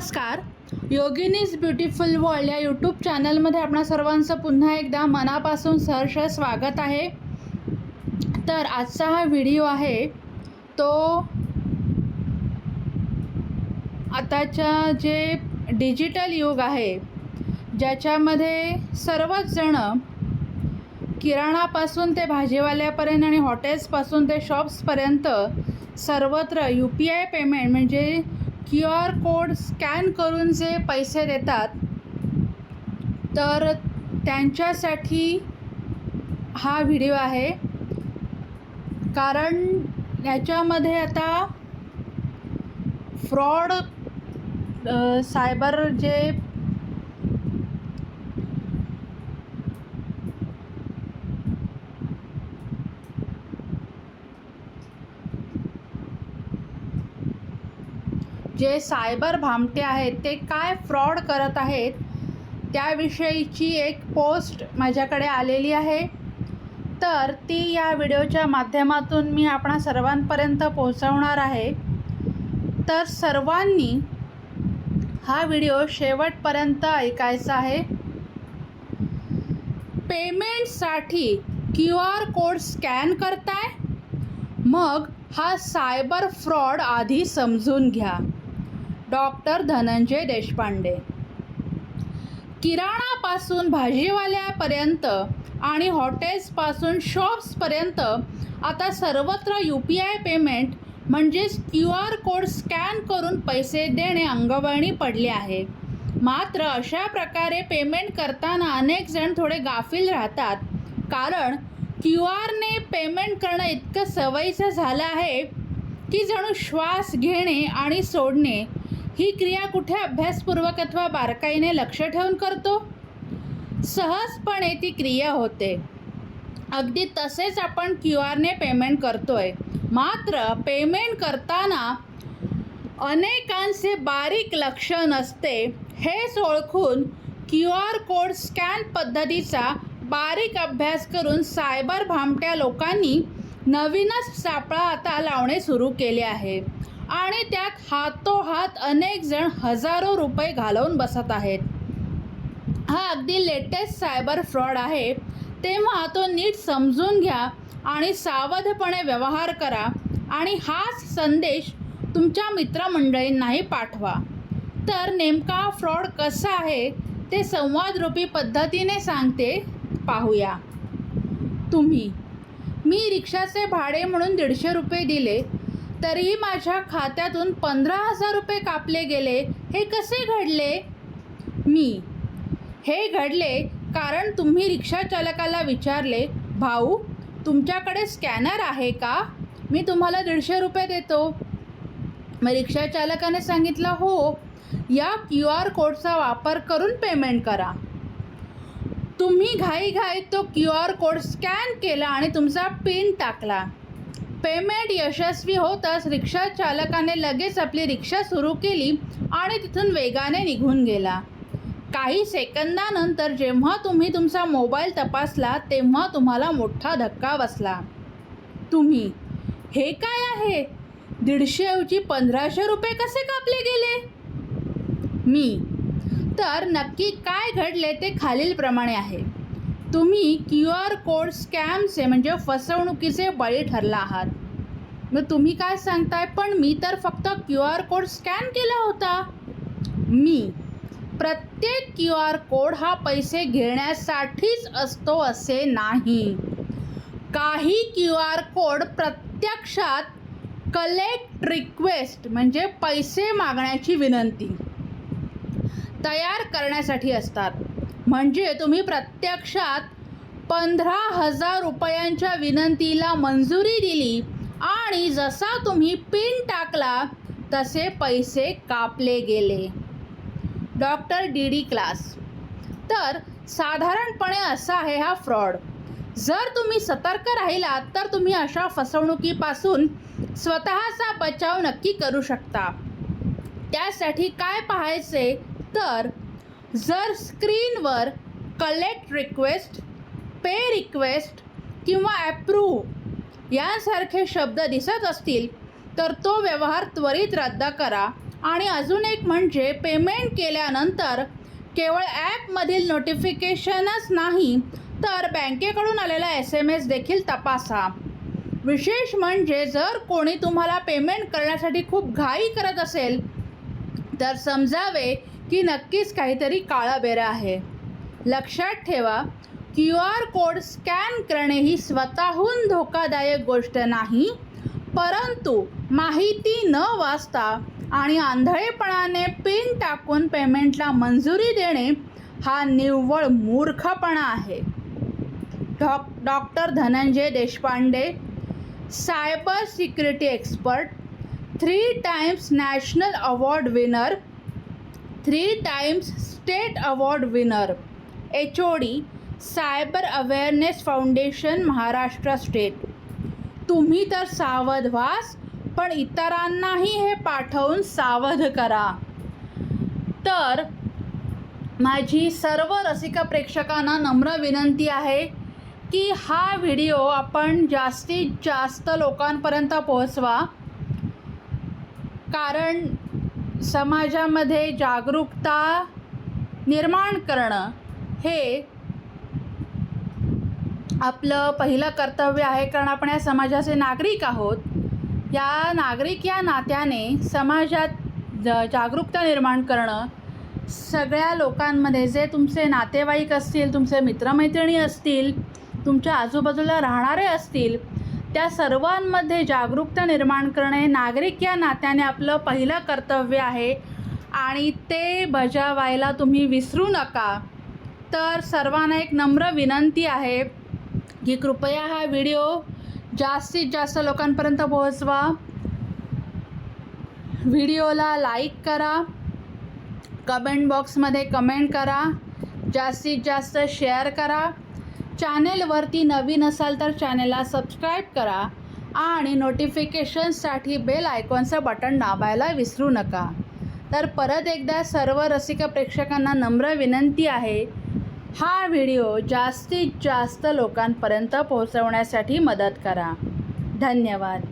नमस्कार. योगिनीज beautiful world या YouTube चॅनलमध्ये आपणा सर्वांचं पुन्हा एकदा मनापासून सहर्ष स्वागत आहे. तर आजचा हा व्हिडिओ आहे तो आताच्या जे डिजिटल युग आहे ज्याच्यामध्ये सर्वच जण किराणापासून ते भाजीवाल्यापर्यंत आणि हॉटेल्सपासून ते शॉप्सपर्यंत सर्वत्र UPI पेमेंट म्हणजे QR कोड स्कॅन करून जे पैसे देतात, तर त्यांच्यासाठी हा व्हिडिओ आहे. कारण याच्यामध्ये आता फ्रॉड सायबर जे सायबर भामटे आहेत ते काय फ्रॉड करत आहेत त्याविषयीची एक पोस्ट माझ्याकडे आलेली आहे. तर ती या व्हिडिओच्या माध्यमातून मी आपणा सर्वांपर्यंत पोहोचवणार आहे. तर सर्वांनी हा व्हिडिओ शेवटपर्यंत ऐकायचा आहे. पेमेंटसाठी QR कोड स्कॅन करताय, मग हा सायबर फ्रॉड आधी समजून घ्या. डॉक्टर धनंजय देशपांडे. किराणापासून भाजीवाल्यापर्यंत आणि हॉटेल्सपासून शॉप्सपर्यंत आता सर्वत्र UPI पेमेंट म्हणजेच QR कोड स्कॅन करून पैसे देणे अंगवळणी पडले आहे. मात्र अशा प्रकारे पेमेंट करताना अनेक जण थोडे गाफील राहतात. कारण QRने पेमेंट करणं इतकं सवयीचं झालं आहे की जणू श्वास घेणे आणि सोडणे ही क्रिया कुठे अभ्यासपूर्वक अथवा बारकाईने लक्ष ठेवून करतो. सहजपणे ती क्रिया होते. अगदी तसेच आपण QRने पेमेंट करतोय. मात्र पेमेंट करताना अनेकांचे बारीक लक्ष नसते. हेच ओळखून QR कोड स्कॅन पद्धतीचा बारीक अभ्यास करून सायबर भामट्या लोकांनी नवीनच सापळा आता लावणे सुरू केले आहे आणि त्यात हातोहात अनेक जण हजारो रुपये घालवून बसत आहेत. हा अगदी लेटेस्ट सायबर फ्रॉड आहे. तेव्हा तो नीट समजून घ्या आणि सावधपणे व्यवहार करा आणि हाच संदेश तुमच्या मित्रमंडळींनाही पाठवा. तर नेमका फ्रॉड कसा आहे ते संवादरूपी पद्धतीने सांगते, पाहूया. मी रिक्षाचे भाडे म्हणून 150 रुपये दिले, तरीही माझ्या खात्यातून 15,000 रुपये कापले गेले. हे कसे घडले? हे घडले कारण तुम्ही रिक्षा चालकाला विचारले, भाऊ तुमच्याकडे स्कॅनर आहे का? मी तुम्हाला 150 रुपये देतो. मग रिक्षा चालकाने सांगितलं, हो, या QR कोडचा वापर करून पेमेंट करा. तुम्ही घाईघाईत तो QR कोड स्कॅन केला आणि तुमचा पिन टाकला. पेमेंट यशस्वी होताच रिक्षा चालकाने लगेच आपली रिक्षा सुरू केली आणि तिथून वेगाने निघून गेला. काही सेकंदानंतर जेव्हा तुम्ही तुमचा मोबाईल तपासला तेव्हा तुम्हाला मोठा धक्का बसला. हे काय आहे? 150 ऐवजी 1500 रुपये कसे कापले गेले? तर नक्की काय घडले ते खालीलप्रमाणे आहे. तुम्ही QR कोड स्कॅमचे म्हणजे फसवणुकीचे बळी ठरला आहात. मग तुम्ही काय सांगताय, पण मी तर फक्त QR कोड स्कॅन केला होता. प्रत्येक QR कोड हा पैसे घेण्यासाठीच असतो असे नाही. काही QR कोड प्रत्यक्षात कलेक्ट रिक्वेस्ट म्हणजे पैसे मागण्याची विनंती तयार करण्यासाठी असतात. म्हणजे तुम्ही प्रत्यक्षात 15,000 रुपयांच्या विनंतीला मंजुरी दिली आणि जसा तुम्ही पिन टाकला तसे पैसे कापले गेले. Doctor DD class. तर साधारणपणे असा आहे हा फ्रॉड. जर तुम्ही सतर्क राहिलात तर तुम्ही अशा फसवणुकीपासून स्वतःचा बचाव नक्की करू शकता. त्यासाठी काय पाहायचे, तर जर स्क्रीनवर कलेक्ट रिक्वेस्ट, पे रिक्वेस्ट किंवा अप्रूव्ह यांसारखे शब्द दिसत असतील तर तो व्यवहार त्वरित रद्द करा आणि अजून एक म्हणजे पेमेंट केल्यानंतर केवळ ॲपमधील नोटिफिकेशनच नाही तर बँकेकडून आलेला SMS देखील तपासा. विशेष म्हणजे जर कोणी तुम्हाला पेमेंट करण्यासाठी खूप घाई करत असेल तर समजावे की नक्कीच काहीतरी काळाबेरा आहे. लक्षात ठेवा, QR कोड स्कॅन करणे ही स्वतःहून धोकादायक गोष्ट नाही, परंतु माहिती न वाचता आणि आंधळेपणाने पिन टाकून पेमेंटला मंजुरी देणे हा निव्वळ मूर्खपणा आहे. Doctor Dhananjay Deshpande, cyber security expert, 3 times national award winner, 3 times state award winner, HOD, cyber awareness foundation, Maharashtra state. तुम्ही तर सावध व्हाच, पण इतरांनाही हे पाठवून सावध करा. तर माझी सर्व रसिक प्रेक्षकांना नम्र विनंती आहे की हा व्हिडिओ आपण जास्तीत जास्त लोकांपर्यंत पोहोचवा, कारण समाजामध्ये जागरूकता निर्माण करणं हे आपलं पहिलं कर्तव्य आहे. कारण आपण या समाजाचे नागरिक आहोत. या नागरिक या नात्याने समाजात जागरूकता निर्माण करणं, सगळ्या लोकांमध्ये जे तुमचे नातेवाईक असतील, तुमचे मित्रमैत्रिणी असतील, तुमच्या आजूबाजूला राहणारे असतील, त्या सर्वांमध्ये जागरूकता निर्माण करणे नागरिक या नात्याने आपलं पहिलं कर्तव्य आहे आणि ते बजावायला तुम्ही विसरू नका. तर सर्वांना एक नम्र विनंती आहे की कृपया हा व्हिडिओ जास्तीत जास्त लोकांपर्यंत पोहोचवा. व्हिडिओला लाईक करा, कमेंट बॉक्समध्ये कमेंट करा, जास्तीत जास्त शेअर करा. चॅनेलवरती नवीन असाल तर चॅनेलला सबस्क्राईब करा आणि नोटिफिकेशनसाठी बेल आयकॉनचं बटन दाबायला विसरू नका. तर परत एकदा सर्व रसिक प्रेक्षकांना नम्र विनंती आहे, हा व्हिडिओ जास्तीत जास्त लोकांपर्यंत पोहोचवण्यासाठी मदत करा. धन्यवाद.